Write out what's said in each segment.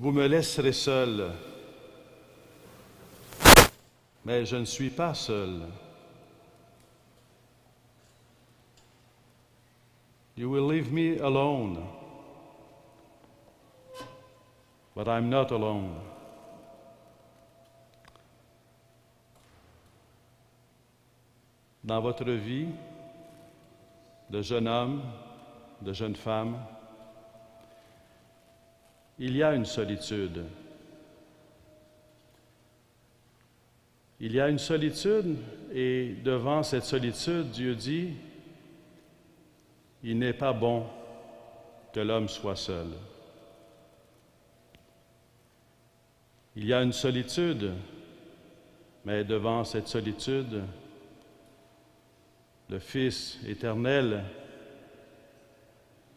Vous me laisserez seul, mais je ne suis pas seul. You will leave me alone, but I'm not alone. Dans votre vie de jeune homme, de jeune femme, il y a une solitude. Il y a une solitude et devant cette solitude, Dieu dit, il n'est pas bon que l'homme soit seul. Il y a une solitude, mais devant cette solitude, le Fils éternel,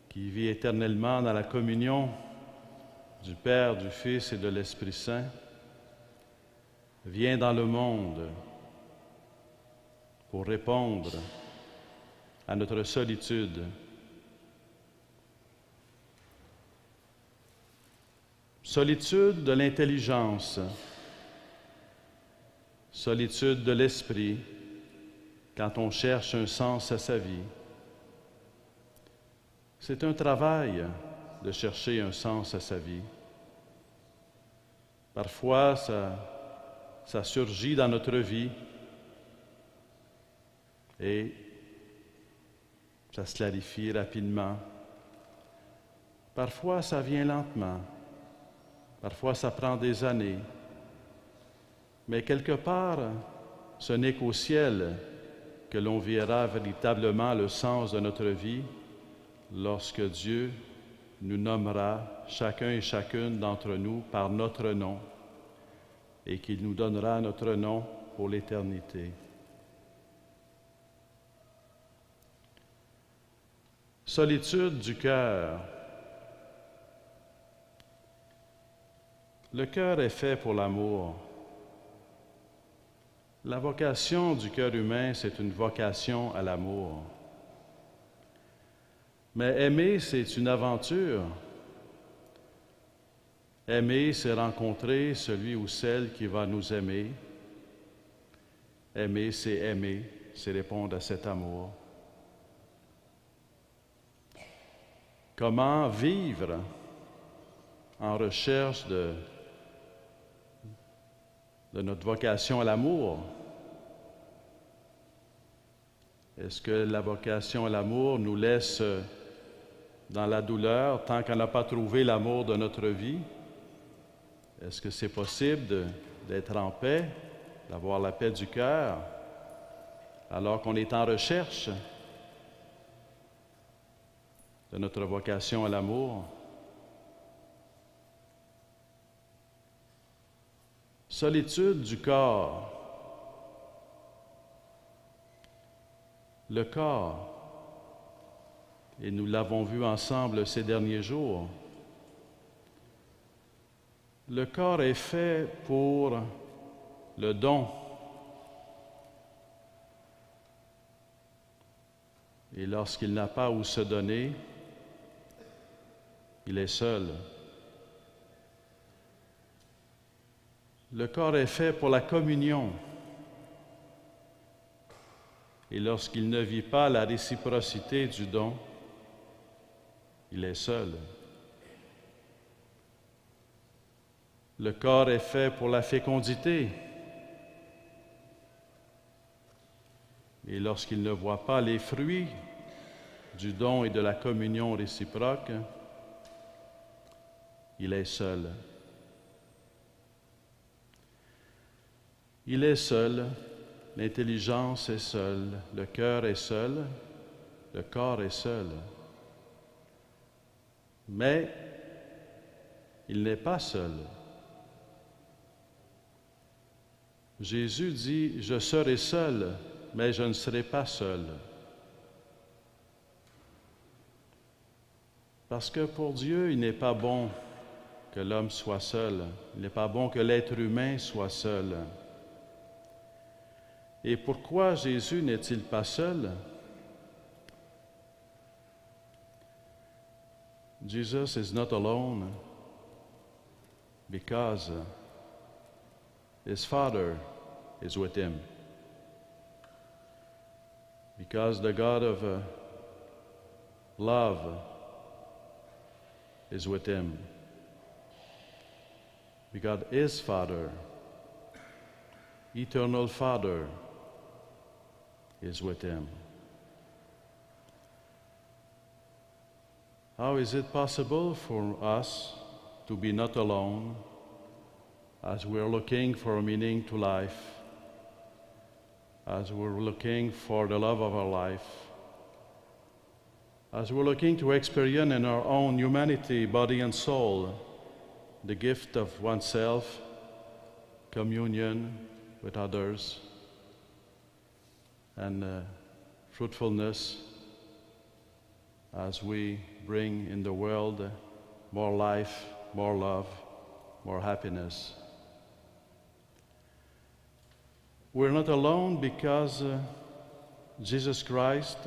qui vit éternellement dans la communion du Père, du Fils et de l'Esprit Saint, vient dans le monde pour répondre à notre solitude. Solitude de l'intelligence, solitude de l'esprit, quand on cherche un sens à sa vie. C'est un travail de chercher un sens à sa vie. Parfois, ça surgit dans notre vie et ça se clarifie rapidement. Parfois, ça vient lentement. Parfois, ça prend des années. Mais quelque part, ce n'est qu'au ciel que l'on verra véritablement le sens de notre vie lorsque Dieu nous nommera chacun et chacune d'entre nous par notre nom et qu'il nous donnera notre nom pour l'éternité. Solitude du cœur. Le cœur est fait pour l'amour. La vocation du cœur humain, c'est une vocation à l'amour. Mais aimer, c'est une aventure. Aimer, c'est rencontrer celui ou celle qui va nous aimer. Aimer, c'est répondre à cet amour. Comment vivre en recherche de notre vocation à l'amour? Est-ce que la vocation à l'amour nous laisse dans la douleur tant qu'on n'a pas trouvé l'amour de notre vie? Est-ce que c'est possible d'être en paix, d'avoir la paix du cœur, alors qu'on est en recherche de notre vocation à l'amour? Solitude du corps. Le corps, et nous l'avons vu ensemble ces derniers jours, le corps est fait pour le don. Et lorsqu'il n'a pas où se donner, il est seul. Le corps est fait pour la communion. Et lorsqu'il ne vit pas la réciprocité du don, il est seul. Le corps est fait pour la fécondité. Et lorsqu'il ne voit pas les fruits du don et de la communion réciproque, il est seul. Il est seul, l'intelligence est seule, le cœur est seul, le corps est seul. Mais il n'est pas seul. Jésus dit, « Je serai seul, mais je ne serai pas seul. » Parce que pour Dieu, il n'est pas bon que l'homme soit seul. Il n'est pas bon que l'être humain soit seul. Et pourquoi Jésus n'est-il pas seul? Jesus is not alone because his Father is with him. Because the God of love is with him. Because his Father, eternal Father, is with him. How is it possible for us to be not alone as we're looking for a meaning to life, as we're looking for the love of our life, as we're looking to experience in our own humanity, body and soul, the gift of oneself, communion with others, and fruitfulness as we bring in the world more life, more love, more happiness. We're not alone because Jesus Christ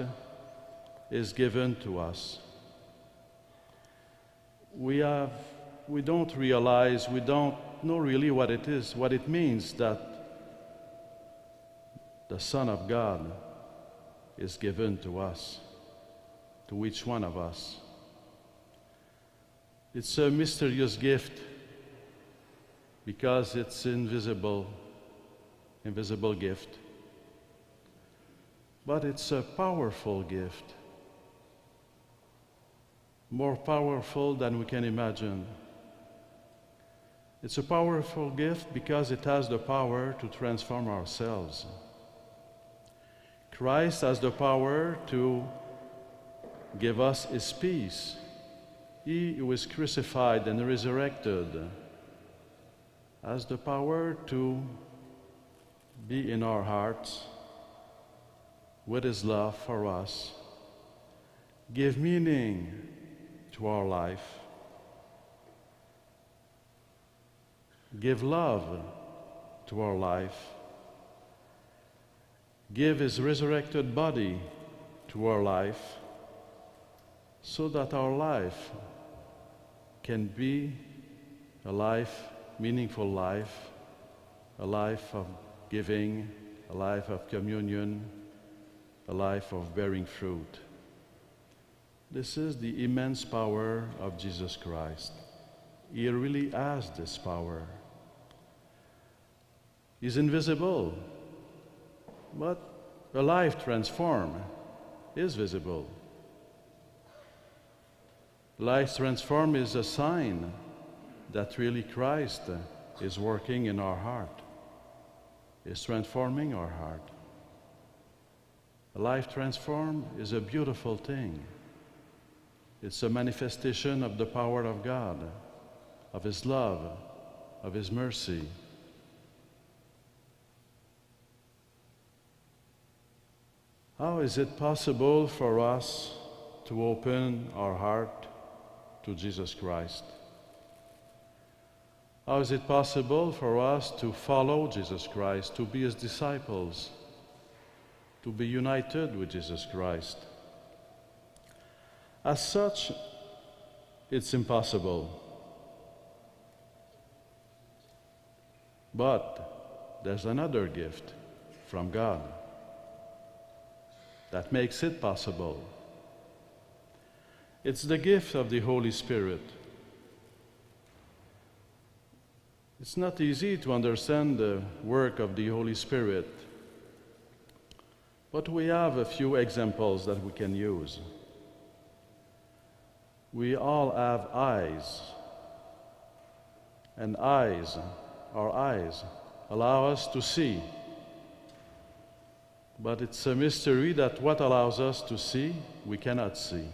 is given to us. We don't realize, we don't know really what it is, what it means that the Son of God is given to us, to each one of us. It's a mysterious gift because it's invisible gift. But it's a powerful gift, more powerful than we can imagine. It's a powerful gift because it has the power to transform ourselves. Christ has the power to give us his peace. He who is crucified and resurrected has the power to be in our hearts with his love for us, give meaning to our life, give love to our life, give his resurrected body to our life, so that our life can be a life, meaningful life, a life of giving, a life of communion, a life of bearing fruit. This is the immense power of Jesus Christ. He really has this power. He's invisible, but a life transformed is visible. Life transformed is a sign that really Christ is working in our heart, is transforming our heart. A life transformed is a beautiful thing. It's a manifestation of the power of God, of his love, of his mercy. How is it possible for us to open our heart to Jesus Christ? How is it possible for us to follow Jesus Christ, to be his disciples, to be united with Jesus Christ? As such, it's impossible. But there's another gift from God that makes it possible. It's the gift of the Holy Spirit. It's not easy to understand the work of the Holy Spirit, but we have a few examples that we can use. We all have eyes, and our eyes, allow us to see. But it's a mystery that what allows us to see, we cannot see.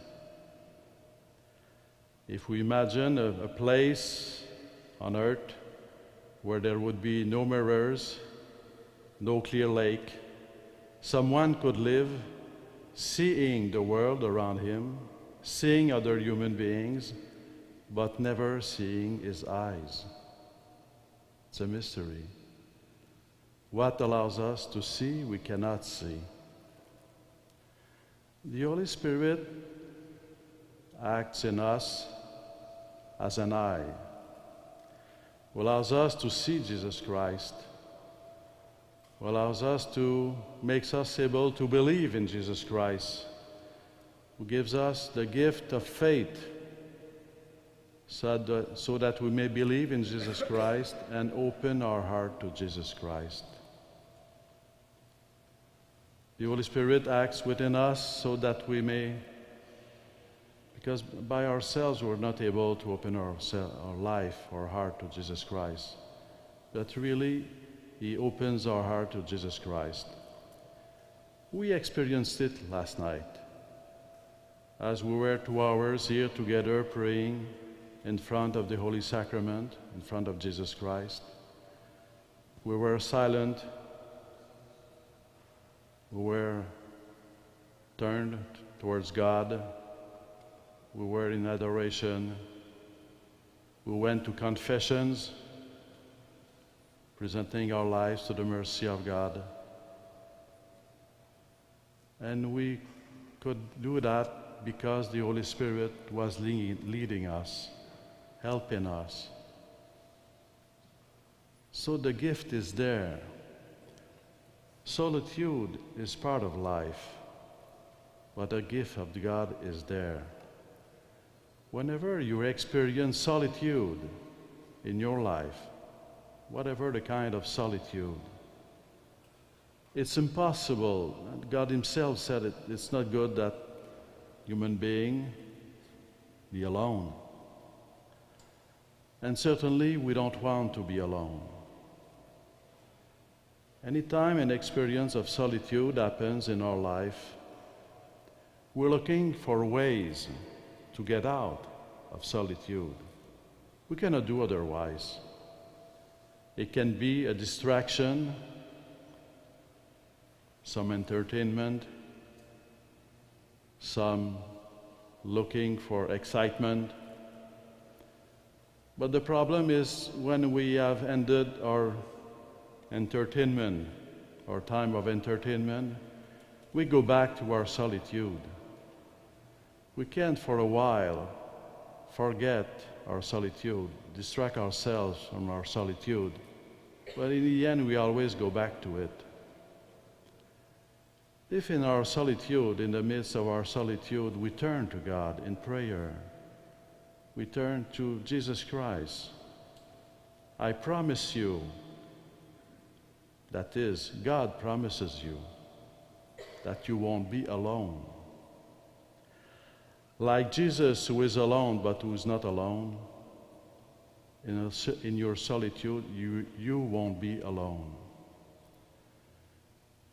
If we imagine a place on earth where there would be no mirrors, no clear lake, someone could live seeing the world around him, seeing other human beings, but never seeing his eyes. It's a mystery. What allows us to see, we cannot see. The Holy Spirit acts in us as an eye. who allows us to see Jesus Christ, who allows us to, makes us able to believe in Jesus Christ, who gives us the gift of faith so that we may believe in Jesus Christ and open our heart to Jesus Christ. The Holy Spirit acts within us so that we may, because by ourselves we're not able to open our life, our heart to Jesus Christ. But really, He opens our heart to Jesus Christ. We experienced it last night as we were 2 hours here together praying in front of the Holy Sacrament, in front of Jesus Christ. We were silent. We were turned towards God. We were in adoration. We went to confessions, presenting our lives to the mercy of God. And we could do that because the Holy Spirit was leading us, helping us. So the gift is there. Solitude is part of life, but the gift of God is there. Whenever you experience solitude in your life, whatever the kind of solitude, it's impossible. God Himself said it, it's not good that human being be alone. And certainly we don't want to be alone. Anytime an experience of solitude happens in our life, we're looking for ways to get out of solitude. We cannot do otherwise. It can be a distraction, some entertainment, some looking for excitement. But the problem is when we have ended our entertainment, our time of entertainment, we go back to our solitude. We can't for a while forget our solitude, distract ourselves from our solitude, but in the end we always go back to it. If in our solitude, in the midst of our solitude, we turn to God in prayer, we turn to Jesus Christ, I promise you, that is, God promises you that you won't be alone. Like Jesus, who is alone but who is not alone, in your solitude, you won't be alone.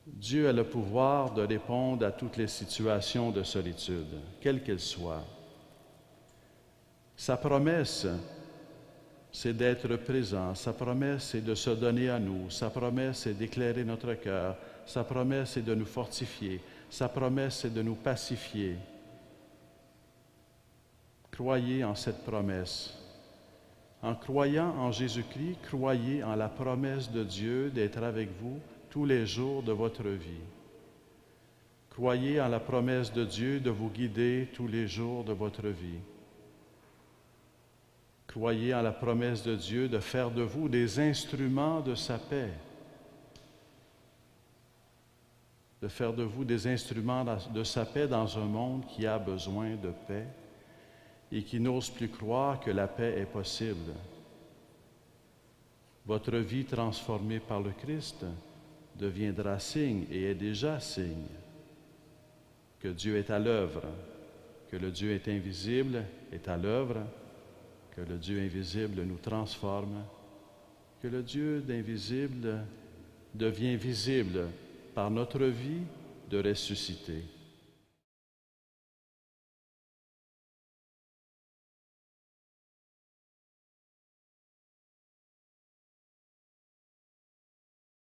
Dieu a le pouvoir de répondre à toutes les situations de solitude, quelles qu'elles soient. Sa promesse, c'est d'être présent. Sa promesse, c'est de se donner à nous. Sa promesse, c'est d'éclairer notre cœur. Sa promesse, c'est de nous fortifier. Sa promesse, c'est de nous pacifier. Croyez en cette promesse. En croyant en Jésus-Christ, croyez en la promesse de Dieu d'être avec vous tous les jours de votre vie. Croyez en la promesse de Dieu de vous guider tous les jours de votre vie. Croyez en la promesse de Dieu de faire de vous des instruments de sa paix. De faire de vous des instruments de sa paix dans un monde qui a besoin de paix et qui n'ose plus croire que la paix est possible. Votre vie transformée par le Christ deviendra signe et est déjà signe que Dieu est à l'œuvre, que le Dieu est invisible est à l'œuvre, que le Dieu invisible nous transforme, que le Dieu d'invisible devient visible par notre vie de ressuscité.